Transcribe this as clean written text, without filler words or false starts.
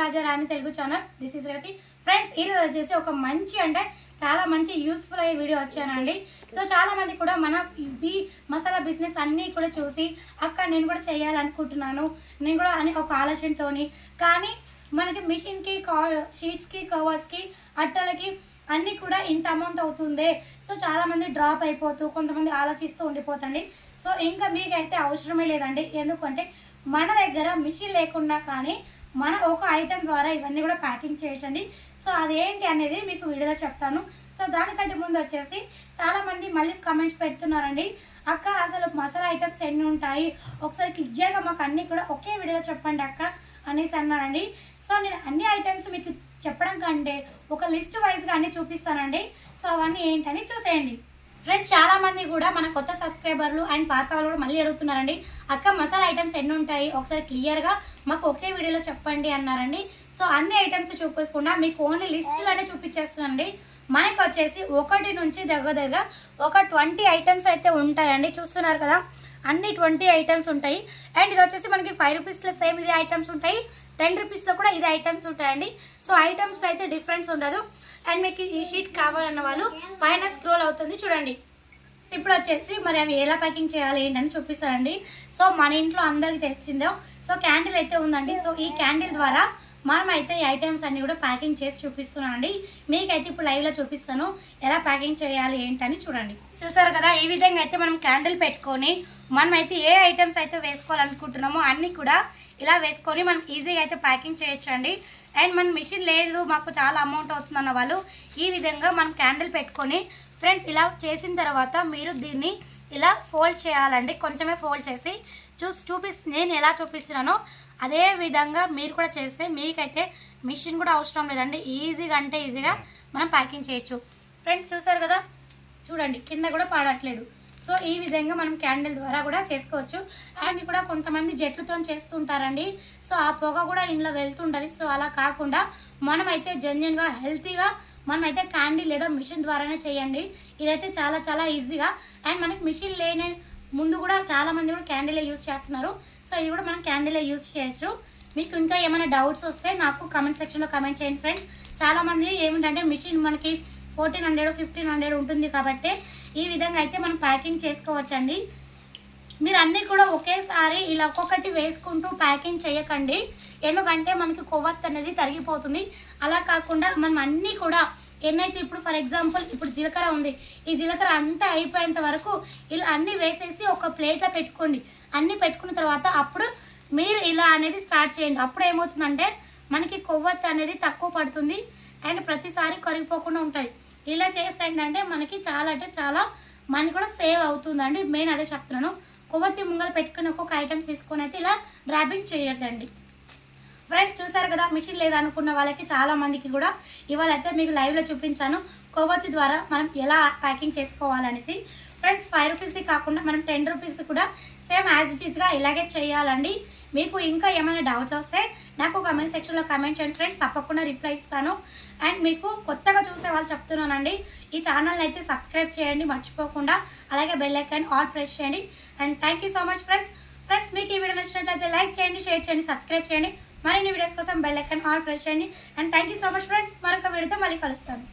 రాజారాణి Telugu channel. This is Revathi. Friends, ఈరోజు వచ్చేసి ఒక మంచి అంటే చాలా మంచి యూస్ఫుల్ అయ్యే వీడియో వచ్చానండి. సో చాలా మంది కూడా మన ఈ మసాలా బిజినెస్ అన్నీ కూడా చూసి అక్క నేను కూడా చేయాలనుకుంటున్నాను, నేను కూడా అని ఒక ఆలోచనతోని, కానీ మనకి మిషన్కి షీట్స్కి కవర్స్కి అట్టలకి అన్నీ కూడా ఇంత అమౌంట్ అవుతుంది. సో చాలామంది డ్రాప్ అయిపోతూ కొంతమంది ఆలోచిస్తూ ఉండిపోతండి. సో ఇంకా మీకైతే అవసరమే లేదండి. ఎందుకంటే మన దగ్గర మిషన్ లేకుండా కానీ మన ఒక ఐటెం ద్వారా ఇవన్నీ కూడా ప్యాకింగ్ చేయొచ్చండి. సో అదేంటి అనేది మీకు వీడియోలో చెప్తాను. సో దానికంటే ముందు వచ్చేసి చాలామంది మళ్ళీ కమెంట్స్ పెడుతున్నారండి, అక్క అసలు మసాలా ఐటమ్స్ ఎన్ని ఉంటాయి, ఒకసారి క్లియర్గా మాకు అన్నీ కూడా ఒకే వీడియోలో చెప్పండి అక్క అనేసి అన్నారండి. సో నేను అన్ని ఐటమ్స్ మీకు చెప్పడం కంటే ఒక లిస్ట్ వైజ్గా అన్నీ చూపిస్తానండి. సో అవన్నీ ఏంటని చూసేయండి. ఫ్రెండ్స్, చాలా మంది కూడా మన కొత్త సబ్స్క్రైబర్లు అండ్ పాత వాళ్ళు కూడా మళ్ళీ అడుగుతున్నారండి, అక్క మసాలా ఐటమ్స్ ఎన్ని ఉంటాయి ఒకసారి క్లియర్గా మాకు ఒకే వీడియోలో చెప్పండి అన్నారండి. సో అన్ని ఐటమ్స్ చూపించకుండా మీకు ఓన్లీ లిస్టులనే చూపించేస్తున్నానండి. మనకు వచ్చేసి 1 నుంచి దగ్గర ఒక 20 ఐటమ్స్ అయితే ఉంటాయండి. చూస్తున్నారు కదా, అన్ని 20 ఐటమ్స్ ఉంటాయి. అండ్ ఇది వచ్చేసి మనకి 5 రూపీస్లో సేమ్ ఇది ఐటమ్స్ ఉంటాయి, 10 రూపీస్లో కూడా ఇది ఐటమ్స్ ఉంటాయండి. సో ఐటమ్స్లో అయితే డిఫరెన్స్ ఉండదు. అండ్ మీకు ఈ షీట్ కావాలన్న వాళ్ళు పైన స్క్రోల్ అవుతుంది చూడండి. ఇప్పుడు వచ్చేసి మరి అవి ఎలా ప్యాకింగ్ చేయాలి ఏంటని చూపిస్తారండి. సో మన ఇంట్లో అందరికి తెలిసిందో సో క్యాండిల్ అయితే ఉందండి. సో ఈ క్యాండిల్ ద్వారా మనం అయితే ఈ ఐటమ్స్ అన్ని కూడా ప్యాకింగ్ చేసి చూపిస్తున్నానండి. మీకైతే ఇప్పుడు లైవ్ లో చూపిస్తాను ఎలా ప్యాకింగ్ చేయాలి ఏంటని చూడండి. చూసారు కదా, ఈ విధంగా అయితే మనం క్యాండిల్ పెట్టుకొని మనం అయితే ఏ ఐటమ్స్ అయితే వేసుకోవాలనుకుంటున్నామో అన్ని కూడా ఇలా వేసుకొని మనం ఈజీగా అయితే ప్యాకింగ్ చేయొచ్చండి. అండ్ మన మిషన్ లేదు, మాకు చాలా అమౌంట్ అవుతుంది అన్న వాళ్ళు ఈ విధంగా మనం క్యాండిల్ పెట్టుకొని ఫ్రెండ్స్ ఇలా చేసిన తర్వాత మీరు దీన్ని ఇలా ఫోల్డ్ చేయాలండి. కొంచెమే ఫోల్డ్ చేసి నేను ఎలా చూపిస్తున్నానో అదే విధంగా మీరు కూడా చేస్తే మీకైతే మిషన్ కూడా అవసరం లేదండి. ఈజీగా అంటే ఈజీగా మనం ప్యాకింగ్ చేయొచ్చు. ఫ్రెండ్స్ చూసారు కదా, చూడండి కింద కూడా పాడట్లేదు. సో ఈ విధంగా మనం క్యాండిల్ ద్వారా కూడా చేసుకోవచ్చు. అండ్ కూడా కొంతమంది జెట్లతో చేస్తుంటారండి. సో ఆ పొగ కూడా ఇంట్లో వెళ్తుంటుంది. సో అలా కాకుండా మనమైతే జెన్యున్గా హెల్తీగా మనమైతే క్యాండిల్ లేదా మిషన్ ద్వారానే చేయండి. ఇదైతే చాలా చాలా ఈజీగా. అండ్ మనకి మిషన్ లేని ముందు కూడా చాలా మంది కూడా క్యాండిలే యూజ్ చేస్తున్నారు. సో ఇది కూడా మనం క్యాండిలే యూజ్ చేయొచ్చు. మీకు ఇంకా ఏమైనా డౌట్స్ వస్తే నాకు కమెంట్ సెక్షన్లో కమెంట్ చేయండి ఫ్రెండ్స్. చాలా మంది ఏమిటంటే మిషన్ మనకి 1400 1500 ఉంటుంది కాబట్టి ఈ విధంగా అయితే మనం ప్యాకింగ్ చేసుకోవచ్చండి. మీరు అన్నీ కూడా ఒకేసారి ఇలా ఒక్కొక్కటి వేసుకుంటూ ప్యాకింగ్ చేయకండి, ఎందుకంటే మనకి కొవ్వొత్తు అనేది తరిగిపోతుంది. అలా కాకుండా మనం అన్నీ కూడా ఎన్నైతే ఇప్పుడు ఫర్ ఎగ్జాంపుల్ ఇప్పుడు జీలకర్ర ఉంది, ఈ జీలకర్ర అంతా అయిపోయేంత వరకు ఇలా అన్నీ వేసేసి ఒక ప్లేట్లో పెట్టుకోండి. అన్నీ పెట్టుకున్న తర్వాత అప్పుడు మీరు ఇలా అనేది స్టార్ట్ చేయండి. అప్పుడు ఏమవుతుందంటే మనకి కొవ్వొత్తు అనేది తక్కువ పడుతుంది అండ్ ప్రతిసారి కరిగిపోకుండా ఉంటాయి. ఇలా చేస్తే ఏంటంటే మనకి చాలా అంటే చాలా మనీ కూడా సేవ్ అవుతుందండి. మెయిన్ అదే చెప్తున్నాను. కొవ్వొత్తి ముంగలు పెట్టుకుని ఒక్కొక్క ఐటమ్స్ తీసుకొని అయితే ఇలా డ్రాపింగ్ చేయొద్దండి. ఫ్రెండ్స్ చూసారు కదా, మిషన్ లేదనుకున్న వాళ్ళకి చాలా మందికి కూడా ఇవాళ అయితే మీకు లైవ్లో చూపించాను కొవ్వొత్తి ద్వారా మనం ఎలా ప్యాకింగ్ చేసుకోవాలనేసి. ఫ్రెండ్స్ 5 రూపీస్ది కాకుండా మనం 10 రూపీస్ది కూడా సేమ్ యాజ్ ఇట్ ఈస్గా ఇలాగే చేయాలండి. మీకు ఇంకా ఏమైనా డౌట్స్ వస్తే నాకు కమెంట్ సెక్షన్లో కమెంట్ చేయండి ఫ్రెండ్స్, తప్పకుండా రిప్లై ఇస్తాను. అండ్ మీకు కొత్తగా చూసే వాళ్ళు చెప్తున్నానండి, ఈ ఛానల్ని అయితే సబ్స్క్రైబ్ చేయండి మర్చిపోకుండా, అలాగే బెల్ ఐకాన్ ఆల్ ప్రెస్ చేయండి. And thank you so much friends. మీకు ఈ వీడియో నచ్చినట్లయితే లైక్ చేయండి, షేర్ చేయండి, సబ్స్క్రైబ్ చేయండి. మరిన్ని వీడియోస్ కోసం బెల్ ఐకాన్ ఆల్ ప్రెస్ చేయండి. And thank you so much friends. మరొక వీడియోతో మళ్ళీ కలుస్తాను.